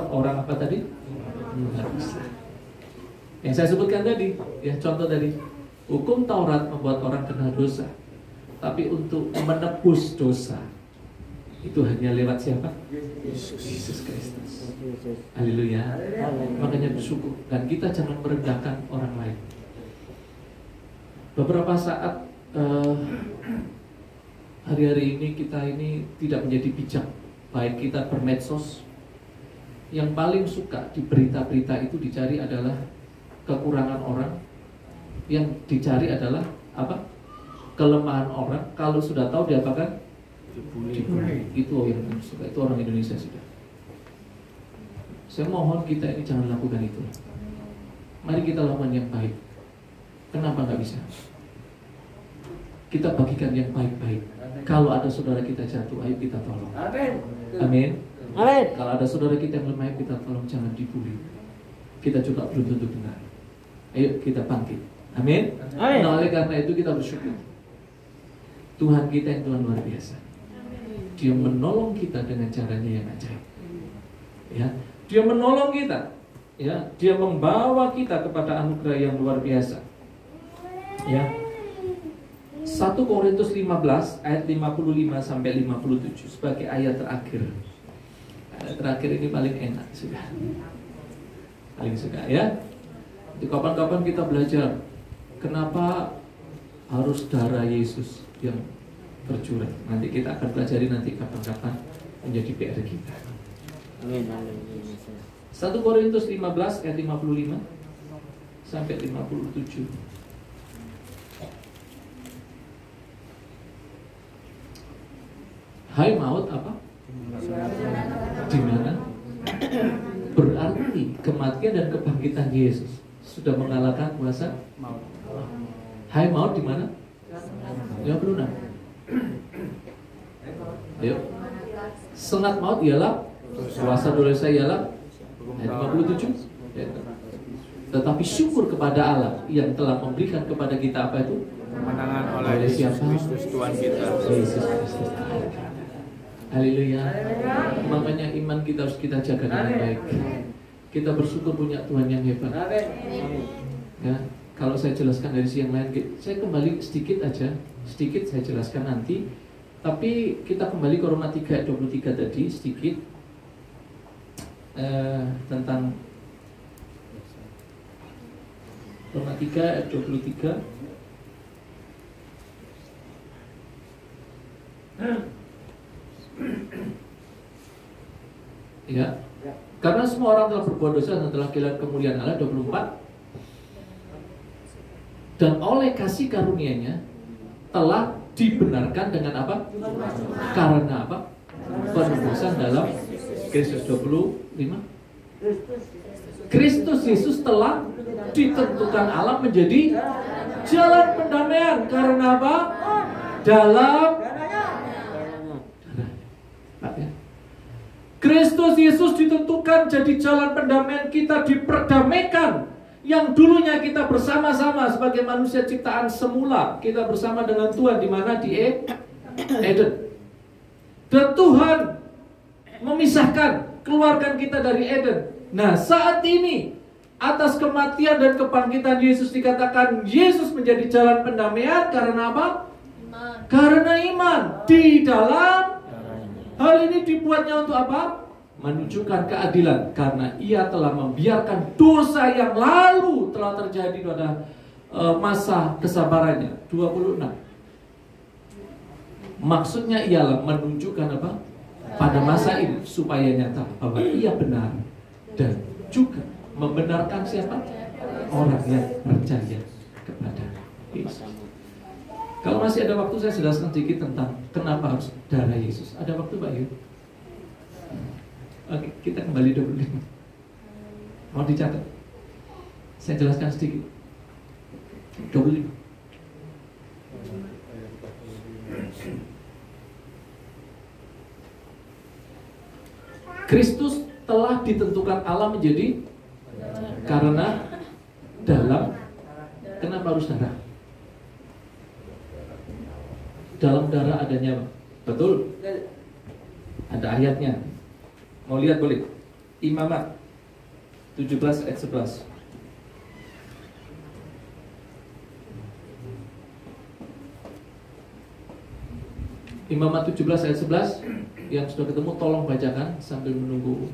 orang apa tadi? Berdosa. Yang saya sebutkan tadi, ya contoh tadi, hukum Taurat membuat orang kena dosa, tapi untuk menebus dosa itu hanya lewat siapa? Yesus Kristus. Haleluya. Makanya bersyukur, dan kita jangan merendahkan orang lain. Beberapa saat hari-hari ini kita ini tidak menjadi bijak, baik kita bermedsos. Yang paling suka di berita-berita itu dicari adalah kekurangan orang, yang dicari adalah apa? Kelemahan orang. Kalau sudah tahu diapakan? Dibully. Itu yang suka, itu orang Indonesia sudah. Saya mohon kita ini jangan lakukan itu. Mari kita lakukan yang baik. Kenapa nggak bisa? Kita bagikan yang baik-baik. Kalau ada saudara kita jatuh, ayo kita tolong. Amin. Amin. Kalau ada saudara kita yang lemah, kita tolong, jangan dibully. Kita juga belum tentu benar. Ayo kita bangkit. Amin. Amin. Nah, oleh karena itu kita bersyukur. Tuhan kita yang Tuhan luar biasa. Dia menolong kita dengan caranya yang ajaib. Ya, Dia menolong kita. Ya, Dia membawa kita kepada anugerah yang luar biasa. Ya. 1 Korintus 15 ayat 55 sampai 57 sebagai ayat terakhir. Ayat terakhir ini paling enak sudah. Paling suka ya. Di kapan-kapan kita belajar kenapa harus darah Yesus yang bercurah. Nanti kita akan pelajari nanti kapan-kapan menjadi PR kita. Amin. 1 Korintus 15 ayat 55 sampai 57. Hai maut apa? Di mana? Berarti kematian dan kebangkitan Yesus sudah mengalahkan kuasa maut. Hai maut di mana? 56. Ayo. Sengat maut ialah kuasa dosa ialah ayat 57. Ya. Tetapi syukur kepada Allah yang telah memberikan kepada kita apa itu? Kemenangan oleh Yesus Kristus Tuhan kita. Yesus Kristus. Haleluya. Makanya iman kita harus kita jaga dengan baik. Kita bersyukur punya Tuhan yang hebat. Ya, kalau saya jelaskan dari siang lain, saya kembali sedikit aja, sedikit saya jelaskan nanti. Tapi kita kembali ke Roma 3 ayat 23 tadi sedikit tentang Roma 3 ayat 23. Ya. Karena semua orang telah berbuat dosa dan telah kehilangan kemuliaan Allah. 24. Dan oleh kasih karunia-Nya telah dibenarkan dengan apa? Karena apa? Penebusan dalam Kristus. 25. Kristus Yesus telah ditentukan Allah menjadi jalan pendamaian. Karena apa? Dalam Kristus Yesus ditentukan jadi jalan pendamaian, kita diperdamaikan. Yang dulunya kita bersama-sama sebagai manusia ciptaan semula, kita bersama dengan Tuhan di mana di Eden. Dan Tuhan memisahkan, keluarkan kita dari Eden. Nah, saat ini atas kematian dan kebangkitan Yesus dikatakan Yesus menjadi jalan pendamaian karena apa? Iman. Karena iman di dalam. Hal ini dibuatnya untuk apa? Menunjukkan keadilan. Karena ia telah membiarkan dosa yang lalu telah terjadi pada masa kesabarannya. 26. Maksudnya ialah menunjukkan apa? Pada masa ini supaya nyata bahwa ia benar. Dan juga membenarkan siapa? Orang yang percaya kepada Yesus. Kalau masih ada waktu saya jelaskan sedikit tentang kenapa harus darah Yesus. Ada waktu Pak Yu? Oke, kita kembali 25. Mau dicatat? Saya jelaskan sedikit. 25. Kristus telah ditentukan Allah menjadi karena dalam. Kenapa harus darah? Dalam darah adanya, betul? Ada ayatnya. Mau lihat boleh? Imamat 17 ayat 11. Imamat 17 ayat 11. Yang sudah ketemu tolong bacakan sambil menunggu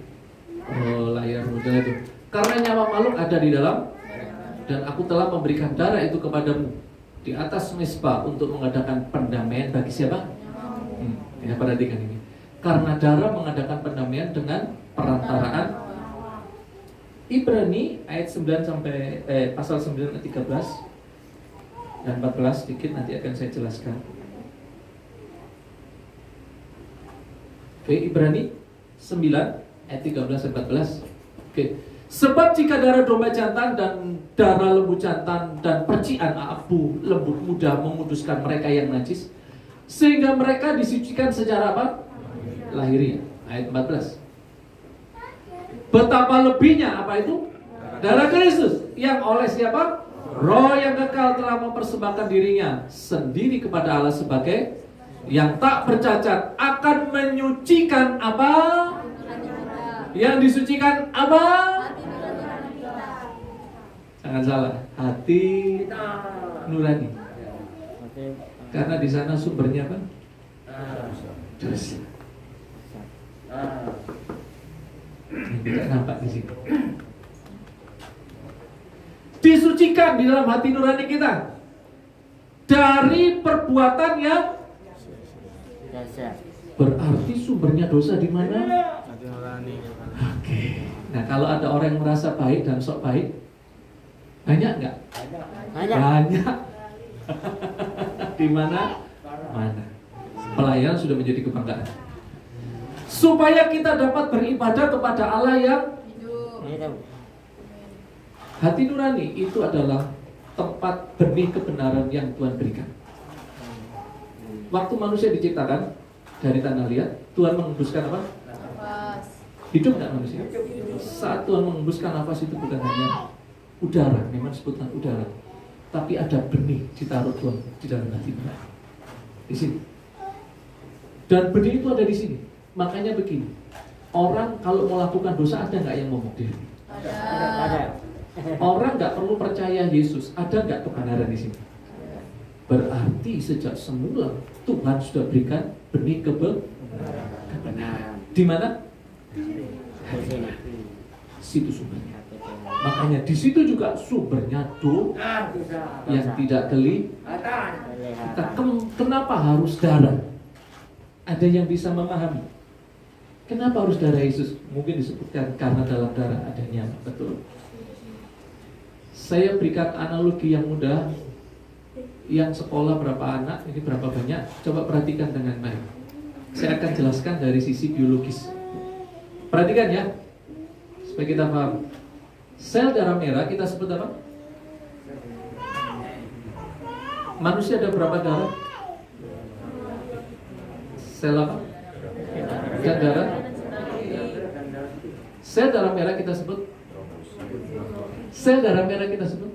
layar muda itu. Karena nyawa makhluk ada di dalam, dan aku telah memberikan darah itu kepadamu di atas mesbah untuk mengadakan pendamaian bagi siapa? Ya, perhatikan ini. Karena darah mengadakan pendamaian dengan perantaraan. Ibrani ayat 9 sampai pasal 9 ayat 13 dan 14 sedikit nanti akan saya jelaskan. Oke, Ibrani 9 ayat 13 dan 14. Oke. Sebab jika darah domba jantan dan darah lembu jantan dan percikan abu lembu muda memuduskan mereka yang najis, sehingga mereka disucikan secara apa? Lahiriah. Ayat 14. Betapa lebihnya apa itu? Darah Kristus yang oleh siapa? Roh yang kekal telah mempersembahkan dirinya sendiri kepada Allah sebagai yang tak bercacat, akan menyucikan apa? Yang disucikan apa? Jangan salah, hati nurani. Karena di sana sumbernya apa? Dosa. Tidak nampak di sini. Disucikan di dalam hati nurani kita dari perbuatan yang berarti sumbernya dosa di mana? Oke. Nah, kalau ada orang yang merasa baik dan sok baik, banyak nggak? Banyak. Di mana? Mana? Pelayanan sudah menjadi kebanggaan. Supaya kita dapat beribadah kepada Allah yang hidup. Hati nurani itu adalah tempat benih kebenaran yang Tuhan berikan. Waktu manusia diciptakan dari tanah liat, Tuhan mengembuskan apa? Nafas. Hidup nggak manusia? Saat Tuhan mengembuskan nafas itu bukan hanya udara, memang sebutan udara, tapi ada benih ditaruh Tuhan di dalam hati kita. Di sini. Dan benih itu ada di sini. Makanya begini, orang kalau melakukan dosa ada nggak yang mau model? Ada. Orang nggak perlu percaya Yesus, ada nggak kebenaran di sini? Berarti sejak semula Tuhan sudah berikan benih kebenaran. Di mana? Situ sumbernya. Makanya di situ juga sumbernya doa yang tidak kelihatan. Kenapa harus darah? Ada yang bisa memahami? Kenapa harus darah Yesus? Mungkin disebutkan karena dalam darah adanya, betul. Saya berikan analogi yang mudah. Yang sekolah berapa anak, ini berapa banyak? Coba perhatikan dengan baik. Saya akan jelaskan dari sisi biologis. Perhatikan ya, supaya kita paham. Sel darah merah kita sebut apa? Manusia ada berapa darah? Sel apa? Dan darah. Sel darah merah kita sebut. Sel darah merah kita sebut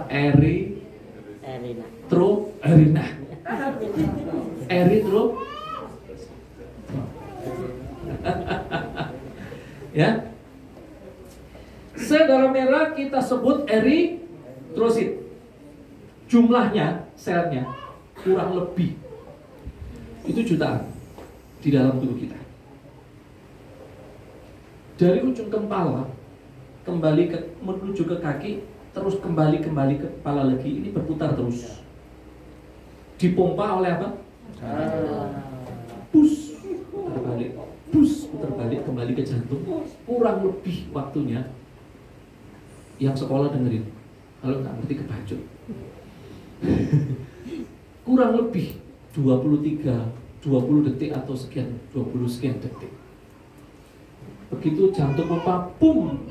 Eritro. Ya. Sel darah merah kita sebut eritrosit. Jumlahnya selnya kurang lebih itu jutaan di dalam tubuh kita. Dari ujung kepala menuju ke kaki, terus kembali ke kepala lagi, ini berputar terus. Dipompa oleh apa? Pus, putar balik kembali ke jantung. Kurang lebih waktunya, yang sekolah dengerin, kalau nggak ngerti kebacut. Kurang lebih 20 detik atau 20 sekian detik. Begitu jantung pompa, pum,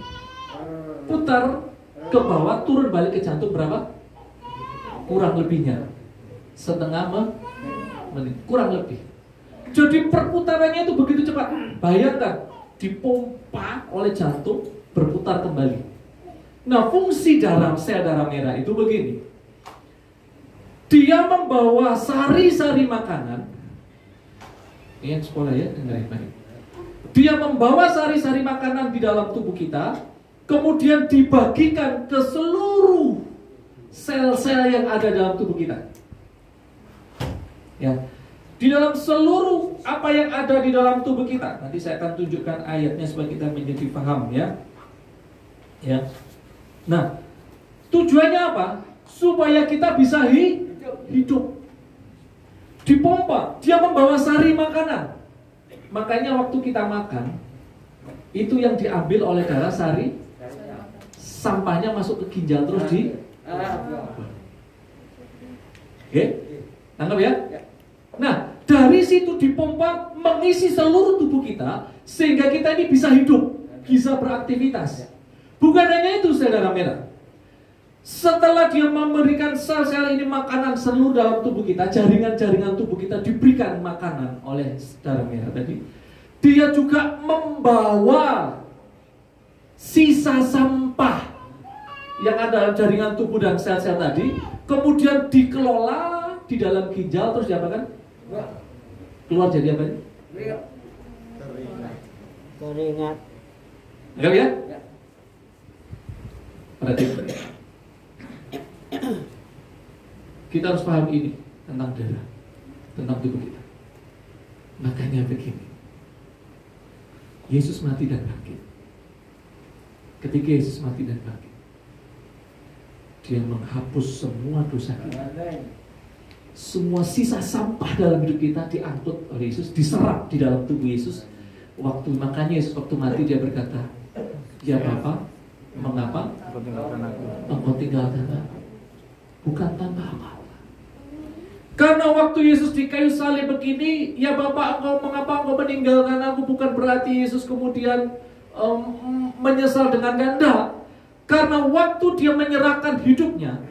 putar ke bawah, turun balik ke jantung berapa? Kurang lebihnya setengah menit, kurang lebih. Jadi perputarannya itu begitu cepat. Bayangkan, dipompa oleh jantung, berputar kembali. Nah, fungsi dalam sel darah merah itu begini. Dia membawa sari-sari makanan. Ini yang sekolah ya, dengerin baik. Dia membawa sari-sari makanan di dalam tubuh kita, kemudian dibagikan ke seluruh sel-sel yang ada dalam tubuh kita. Ya, di dalam seluruh apa yang ada di dalam tubuh kita. Nanti saya akan tunjukkan ayatnya supaya kita menjadi paham ya. Ya. Nah, tujuannya apa? Supaya kita bisa hidup. Dipompa, dia membawa sari makanan. Makanya waktu kita makan, itu yang diambil oleh darah sari, sampahnya masuk ke ginjal terus di. Oke, tangkap ya. Nah, dari situ dipompa mengisi seluruh tubuh kita sehingga kita ini bisa hidup, bisa beraktivitas. Bukan hanya itu, saudara merah. Setelah dia memberikan sel-sel ini makanan seluruh dalam tubuh kita, jaringan-jaringan tubuh kita diberikan makanan oleh saudara merah tadi, dia juga membawa sisa sampah yang ada dalam jaringan tubuh dan sel-sel tadi, kemudian dikelola di dalam ginjal, terus diapakan? Keluar jadi apa? Keringat. Enggak ya? Perhatikan. Kita harus paham ini tentang darah, tentang tubuh kita. Makanya begini, Yesus mati dan bangkit. Ketika Yesus mati dan bangkit, dia menghapus semua dosa kita. Semua sisa sampah dalam hidup kita diangkut oleh Yesus, diserap di dalam tubuh Yesus. Makanya Yesus waktu mati dia berkata, "Ya Bapa, mengapa Engkau tinggalkan aku? Bukan tanpa apa-apa." Karena waktu Yesus di kayu salib begini, "Ya Bapa, mengapa Engkau meninggalkan aku?" Bukan berarti Yesus kemudian menyesal dengan ganda. Karena waktu dia menyerahkan hidupnya,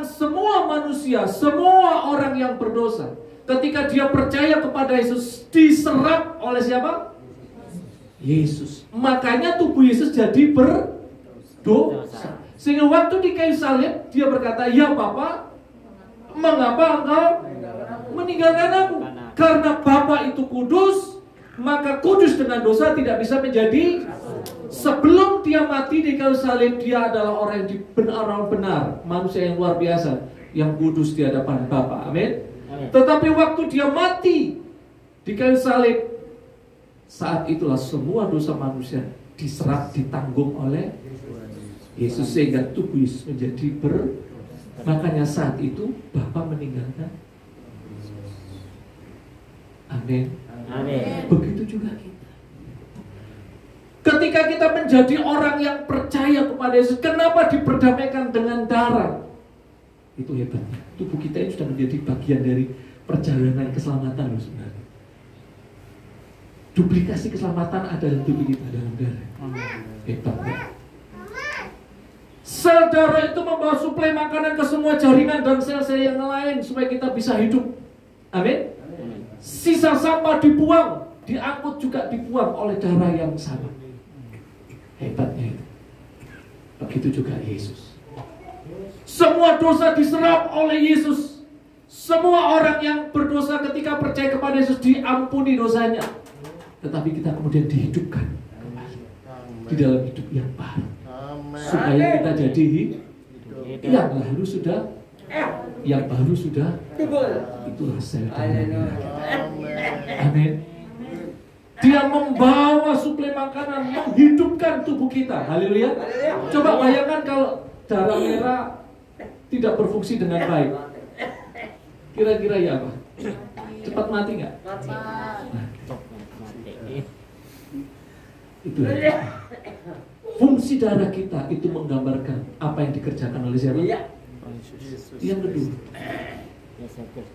semua manusia, semua orang yang berdosa, ketika dia percaya kepada Yesus, diserap oleh siapa? Yesus. Makanya tubuh Yesus jadi berdosa. Sehingga waktu di kayu salib dia berkata, "Ya Bapa, mengapa Engkau meninggalkan aku?" Karena Bapa itu kudus, maka kudus dengan dosa tidak bisa menjadi. Sebelum dia mati di kayu salib, dia adalah orang yang benar, manusia yang luar biasa, yang kudus di hadapan Bapa. Amin. Tetapi waktu dia mati di kayu salib, saat itulah semua dosa manusia diserap, ditanggung oleh Yesus, sehingga tubuh Yesus menjadi makanya saat itu Bapa meninggalkan. Amin. Amin. Begitu juga kita. Ketika kita menjadi orang yang percaya kepada Yesus, kenapa diperdamaikan dengan darah? Itu hebatnya. Tubuh kita ini sudah menjadi bagian dari perjalanan keselamatan loh sebenarnya. Duplikasi keselamatan ada dalam tubuh kita, dalam darah. Hebatnya. Sel darah itu membawa suplai makanan ke semua jaringan dan sel-sel yang lain supaya kita bisa hidup. Amin. Sisa sampah dibuang, diangkut juga dibuang oleh darah yang sama. Hebatnya itu. Begitu juga Yesus. Semua dosa diserap oleh Yesus. Semua orang yang berdosa ketika percaya kepada Yesus diampuni dosanya. Tetapi kita kemudian dihidupkan kembali di dalam hidup yang baru. Supaya kita jadi yang lalu sudah, yang baru sudah. Itulah sel darah. Amin. Dia membawa suplai makanan, menghidupkan tubuh kita. Haleluya. Coba bayangkan kalau darah merah tidak berfungsi dengan baik. Kira-kira ya apa? Cepat mati nggak? Nah, itu. Fungsi darah kita itu menggambarkan apa yang dikerjakan oleh siapa? Yang kedua.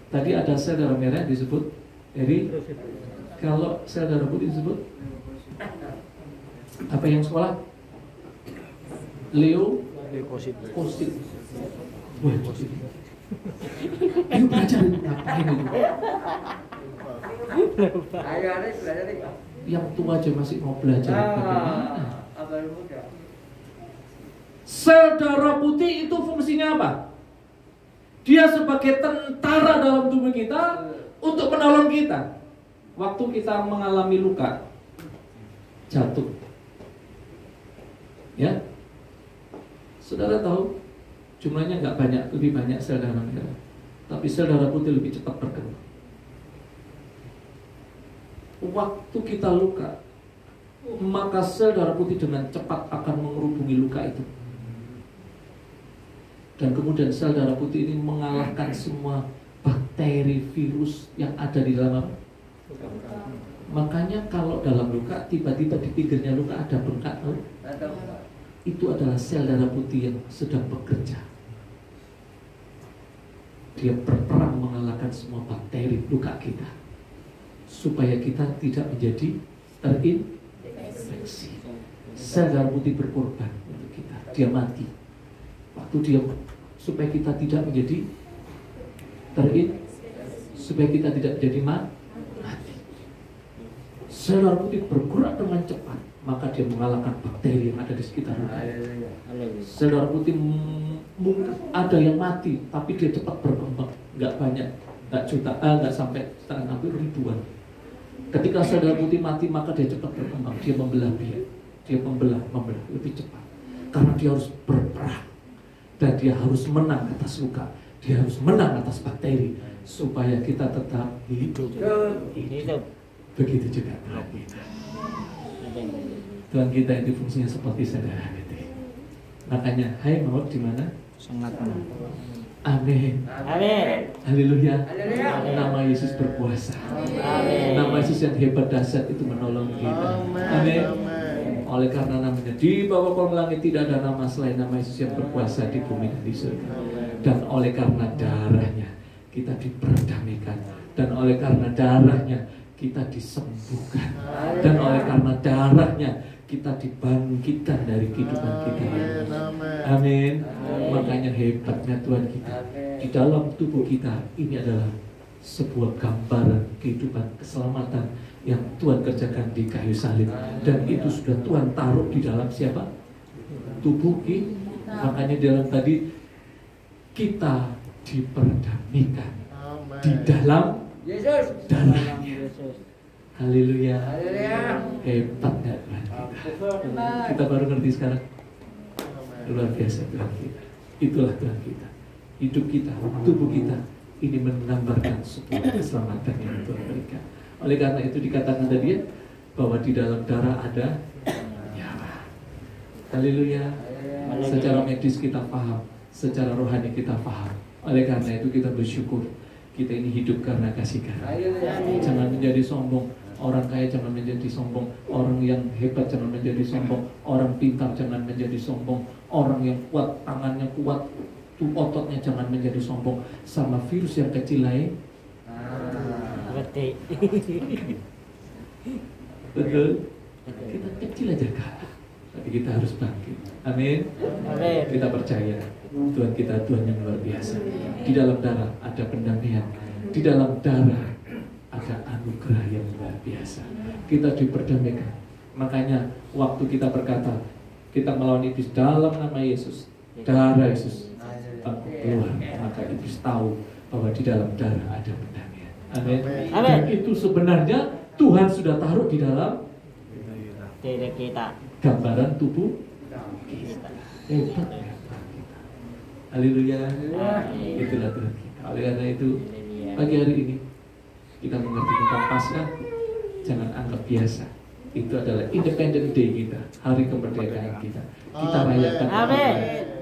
Tadi ada sel darah merah disebut Eri. Kalau sel darah putih disebut apa yang sekolah? Leukosit. Wah, ayo belajar ngapain itu? Yang tua aja masih mau belajar bagaimana? Sel darah putih itu fungsinya apa? Dia sebagai tentara dalam tubuh kita untuk menolong kita. Waktu kita mengalami luka, jatuh. Ya, saudara tahu jumlahnya nggak banyak, lebih banyak sel darah merah, tapi sel darah putih lebih cepat berkembang. Waktu kita luka, maka sel darah putih dengan cepat akan mengerubungi luka itu. Dan kemudian sel darah putih ini mengalahkan semua bakteri, virus yang ada di dalam apa? Makanya kalau dalam luka, tiba-tiba di pinggirnya luka ada bengkak, itu adalah sel darah putih yang sedang bekerja. Dia berperang mengalahkan semua bakteri luka kita, supaya kita tidak menjadi terinfeksi. Sel darah putih berkorban untuk kita, dia mati. Waktu dia, supaya kita tidak menjadi supaya kita tidak menjadi mati. Sel darah putih bergerak dengan cepat, maka dia mengalahkan bakteri yang ada di sekitar luka. Sel darah putih mungkin ada yang mati, tapi dia cepat berkembang, nggak banyak, nggak jutaan, nggak sampai setengah, hampir ribuan. Ketika sel darah putih mati, maka dia cepat berkembang, dia membelah biak, dia membelah lebih cepat, karena dia harus berperang dan dia harus menang atas luka, dia harus menang atas bakteri supaya kita tetap hidup. Begitu juga Tuhan kita. Tuhan kita itu fungsinya seperti saudara kita. Makanya, hai maut di mana? Sangat. Amin. Amin. Haleluya. Nama Yesus berkuasa. Amin. Nama Yesus yang hebat dahsyat itu menolong kita. Amin. Oleh karena namanya di bawah kolong langit tidak ada nama selain nama Yesus yang berkuasa di bumi dan di surga. Dan oleh karena darahnya kita diperdamaikan. Dan oleh karena darahnya kita disembuhkan. Dan oleh karena darahnya kita dibangkitkan dari kehidupan kita. Amin. Makanya hebatnya Tuhan kita. Di dalam tubuh kita ini adalah sebuah gambaran kehidupan keselamatan yang Tuhan kerjakan di kayu salib. Dan itu sudah Tuhan taruh di dalam siapa? Tubuh kita. Makanya dalam tadi kita diperdamaikan di dalam darahnya. Haleluya. Hebatnya Tuhan kita. Kita baru ngerti sekarang. Luar biasa Tuhan kita. Itulah Tuhan kita. Hidup kita, tubuh kita ini menggambarkan sebuah keselamatan yang Tuhan berikan. Oleh karena itu dikatakan tadi bahwa di dalam darah ada nyawa. Haleluya. Secara medis kita paham, secara rohani kita paham. Oleh karena itu kita bersyukur kita ini hidup karena kasih karunia. Jangan menjadi sombong. Orang kaya jangan menjadi sombong. Orang yang hebat jangan menjadi sombong. Orang pintar jangan menjadi sombong. Orang yang kuat, tangannya kuat, ototnya jangan menjadi sombong. Sama virus yang kecil lain. Betul. Kita kecil aja kalah, tapi kita harus bangkit. Amin. Amin. Kita percaya Tuhan kita Tuhan yang luar biasa. Di dalam darah ada pendamaian. Di dalam darah ada anugerah yang luar biasa. Kita diperdamaikan. Makanya waktu kita berkata kita melawan iblis dalam nama Yesus, darah Yesus aku keluar, maka iblis tahu bahwa di dalam darah ada pendamaian. Amin. Dan itu sebenarnya Tuhan sudah taruh di dalam diri kita, gambaran tubuh kita. Hebat ya Tuhan kita. Haleluya. Itulah Tuhan kita. Oleh karena itu pagi hari ini kita mengerti tentang Paskah, jangan anggap biasa. Itu adalah Independent Day kita, hari kemerdekaan kita. Kita rayakan.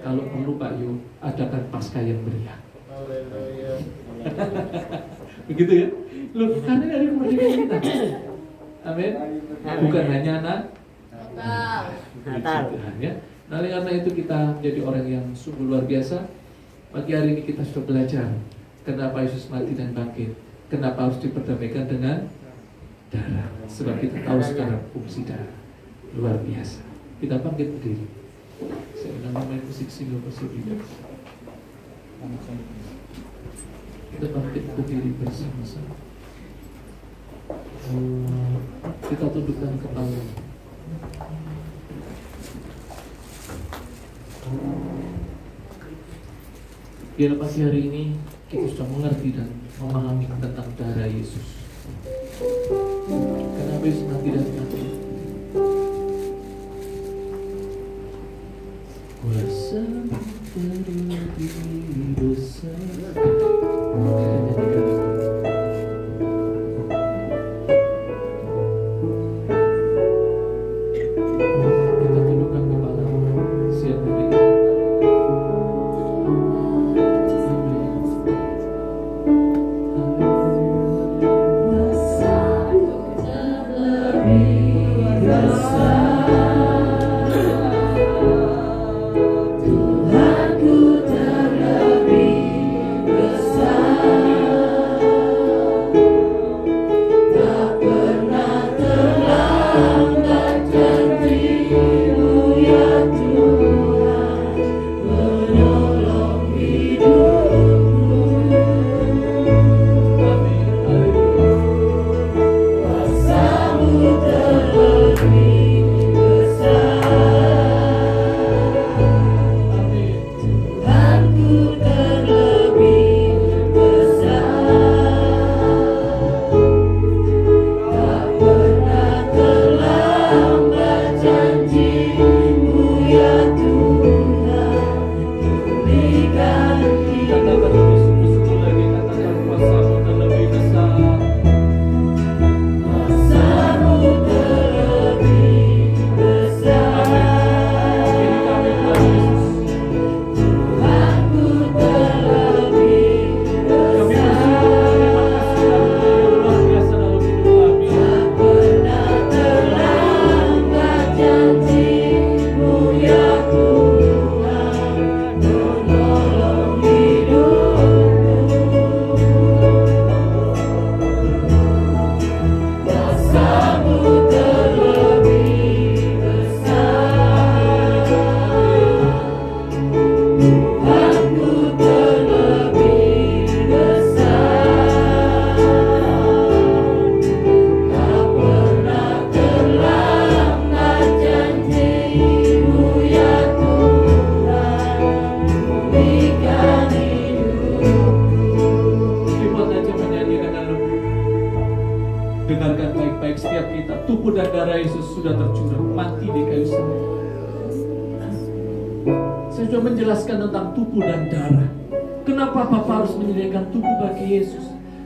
Kalau perlu Pak Yu, adakan Paskah yang meriah. Begitu ya? Loh, karena hari kemerdekaan kita. Amin. Bukan hanya Natal. Ya. Nah, oleh karena itu kita menjadi orang yang sungguh luar biasa. Pagi hari ini kita sudah belajar kenapa Yesus mati dan bangkit. Kenapa harus diperdamaikan dengan darah. Sebab kita tahu sekarang fungsi darah. Luar biasa. Kita bangkit berdiri. Saya ulang main musik single bersama. Kita bangkit berdiri bersama-sama. Kita tundukkan kepala. Biar pagi hari ini kita sudah mengerti dan memahami tentang darah Yesus. Kenapa Yesus mati dan bangkit?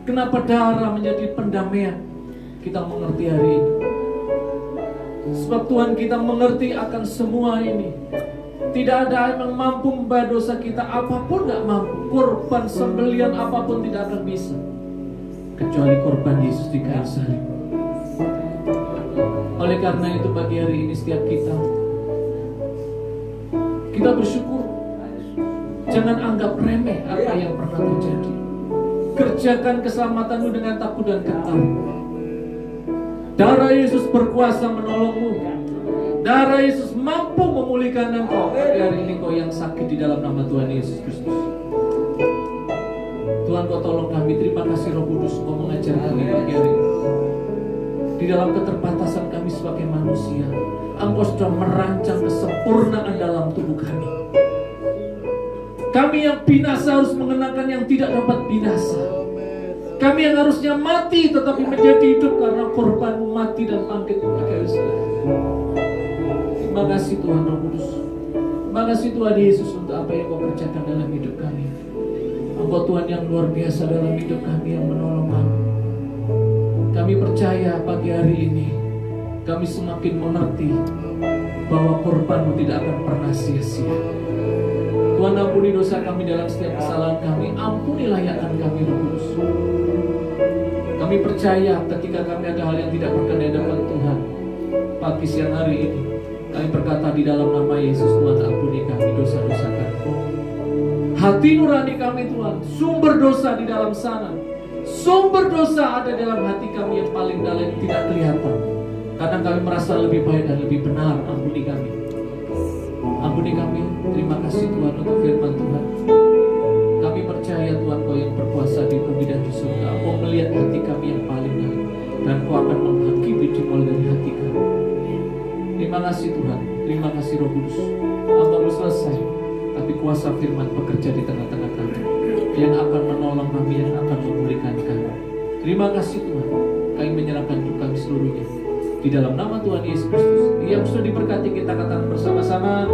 Kenapa darah menjadi pendamaian? Kita mengerti hari ini. Sebab Tuhan kita mengerti akan semua ini. Tidak ada yang mampu membayar dosa kita, apapun gak mampu. Korban sembelian apapun tidak akan bisa, kecuali korban Yesus di kayu salib. Oleh karena itu bagi hari ini setiap kita bersyukur. Jangan anggap remeh apa yang pernah terjadi. Kerjakan keselamatanmu dengan takut dan gentar. Darah Yesus berkuasa menolongmu. Darah Yesus mampu memulihkan engkau. Bagi hari ini kau yang sakit, di dalam nama Tuhan Yesus Kristus, Tuhan kau tolong kami. Terima kasih Roh Kudus, kau mengajar kami pagi hari ini. Di dalam keterbatasan kami sebagai manusia, Engkau sudah merancang kesempurnaan dalam tubuh kami. Kami yang binasa harus mengenakan yang tidak dapat binasa. Kami yang harusnya mati tetapi menjadi hidup karena korbanmu mati dan bangkit dari kayu salib. Terima kasih Tuhan Roh Kudus. Terima kasih Tuhan Yesus untuk apa yang kau kerjakan dalam hidup kami. Engkau Tuhan yang luar biasa dalam hidup kami, yang menolong kami. Kami percaya pagi hari ini kami semakin mengerti bahwa korbanmu tidak akan pernah sia-sia. Tuhan, ampuni dosa kami dalam setiap kesalahan kami. Ampunilah ya kami Roh Kudus. Kami percaya ketika kami ada hal yang tidak berkenan di hadapan Tuhan, pagi siang hari ini kami berkata di dalam nama Yesus, Tuhan ampuni kami dosa-dosa kami. Hati nurani kami Tuhan, sumber dosa di dalam sana. Sumber dosa ada dalam hati kami yang paling dalam, yang tidak kelihatan. Kadang kami merasa lebih baik dan lebih benar. Ampuni kami. Ampuni kami. Terima kasih Tuhan untuk firman Tuhan. Kami percaya Tuhan Kau yang berkuasa di bumi dan di surga. Kau melihat hati kami yang paling dalam, dan Kau akan menghakimi dimulai dari hati kami. Terima kasih Tuhan. Terima kasih Roh Kudus. Apa belum selesai, tapi kuasa firman bekerja di tengah-tengah kami, yang akan menolong kami, yang akan memulihkan kami. Terima kasih Tuhan. Kami menyerahkan hidup kami seluruhnya di dalam nama Tuhan Yesus Kristus, yang sudah diberkati. Kita katakan bersama-sama.